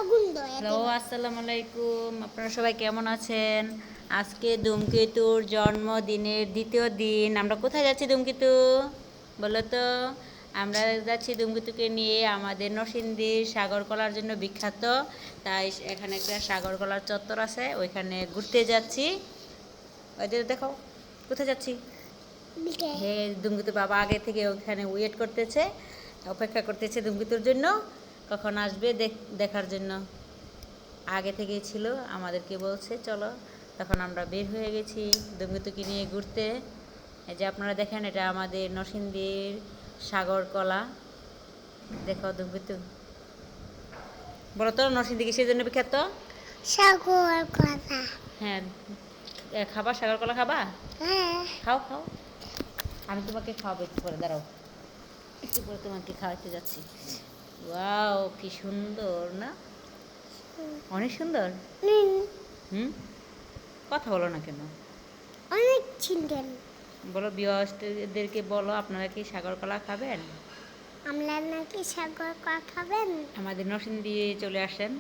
Hello, আসসালামু আলাইকুম। আপনারা সবাই কেমন আছেন? আজকে ধূমকেতুর জন্মদিনের দ্বিতীয় দিন। আমরা কোথায় যাচ্ছি ধূমকেতু? বলো তো। আমরা যাচ্ছি ধূমকেতুকে নিয়ে আমাদের নরসিংদীর সাগরকলার জন্য বিখ্যাত। তাই এখানে একটা সাগরকলার চত্বর আছে, ওইখানে ঘুরতে যাচ্ছি। ওই যে দেখো কোথায় যাচ্ছি। হ্যাঁ, ধূমকেতু বাবা আগে থেকে ওখানে ওয়েট করতেছে, অপেক্ষা করতেছে ধূমকেতুর জন্য, কখন আসবে দেখার জন্য। আগে থেকেই ছিল, আমাদেরকে বলছে চলো, তখন আমরা বের হয়ে গেছি ধূমকেতুকে নিয়ে ঘুরতে। এই যে আপনারা দেখেন, এটা আমাদের নরসিংদীর সাগরকলা। দেখো ধূমকেতু। বলো তো নরসিংদী কিসের জন্য বিখ্যাত? সাগরকলা। হ্যাঁ, খাবা সাগরকলা খাবা? হ্যাঁ। খাও খাও, আমি তোমাকে খাওয়াবো একটু পরে, দাঁড়াও একটু পরে তোমাকে খাওয়াতে যাচ্ছি। ওয়াও, কি সুন্দর না? অনেক সুন্দর। হুম, কথা বলো না কেন? অনেক চিন্তেন। বলো, ভিউয়ার্সদেরকে বলো, আপনারা কি সাগরকলা খাবেন? আমরা নাকি সাগরকলা খাবেন? আমাদের নরসিংদী চলে আসেন।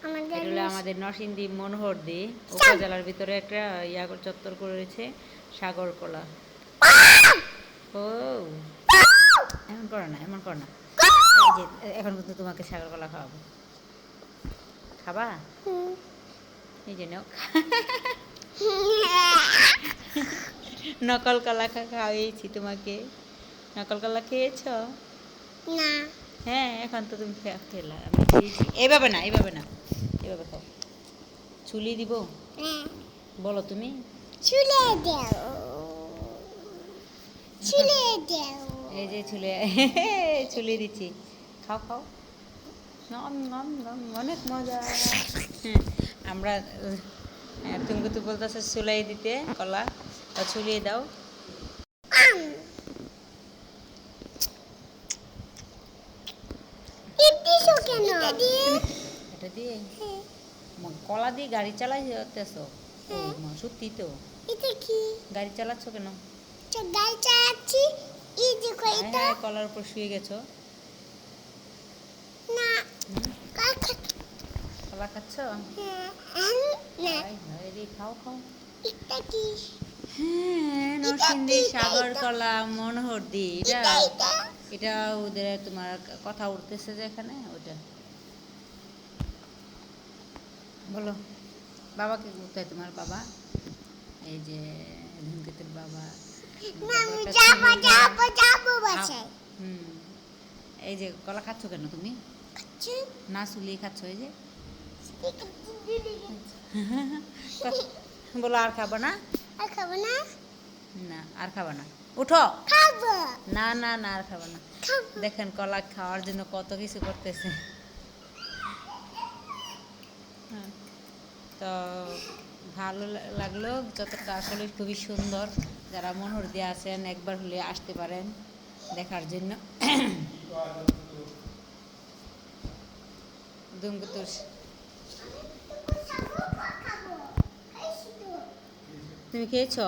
আমাদের এটা হলো আমাদের নরসিংদী মনোহরদী উপজেলার ভিতরে একটা চত্বর করেছে সাগরকলা। ও, এমন করো না, এমন করো না। এই যে এখন কিন্তু তোমাকে সাগরকলা খাওয়াবো, খাবা? এই যে নাও। নকল কলা খাওয়াইছি তোমাকে। নকল কলা খেয়েছ? না। হ্যাঁ, এখন তো তুমি খেলা, আমি খেয়েছি। এইভাবে না, এইভাবে না, এইভাবে খাও। চুলি দিব? হ্যাঁ। বলো তুমি। চুলে দাও, চুলে দাও। এই যে চুলে, চুলি দিচ্ছি, খাও খাও। নম নম নম, অনেক মজা। হ্যাঁ, আমরা তুমি তো বলতেছো চুলাই দিতে কলা, চুলিয়ে দাও। এটা দিয়ে কলা দিয়ে গাড়ি চালাই যেতেছো? সত্যি তো? এটা কি? গাড়ি চালাচ্ছ কেন? গাড়ি চালাচ্ছি। এই দেখো এটা। হ্যাঁ, কলার উপর শুয়ে গেছো। না। কলা খাচ্ছ? না। খাও খাও। এটা কি? হ্যাঁ, নরসিংদী সাগরকলা মনোহরদী। এটা এটা ওদের তোমার কথা উঠতেছে যে এখানে, ওটা বলো। বাবাকে কোথায় তোমার বাবা? এই যে ধূমকেতুর বাবা। হুম, এই যে কলা খাচ্ছ কেন তুমি? না চুলিয়ে খাচ্ছ? এই যে বলো, আর খাবো না? আর খাবো না। না, আর খাবো না। উঠো। খাবো। না না না, আর খাবো না। দেখেন কলা খাওয়ার জন্য কত কিছু করতেছে। তো ভালো লাগলো যতটা, আসলে খুবই সুন্দর। যারা মনোহরদী আছেন একবার হলে আসতে পারেন দেখার জন্য। ধূমকেতু। তুমি খেয়েছো?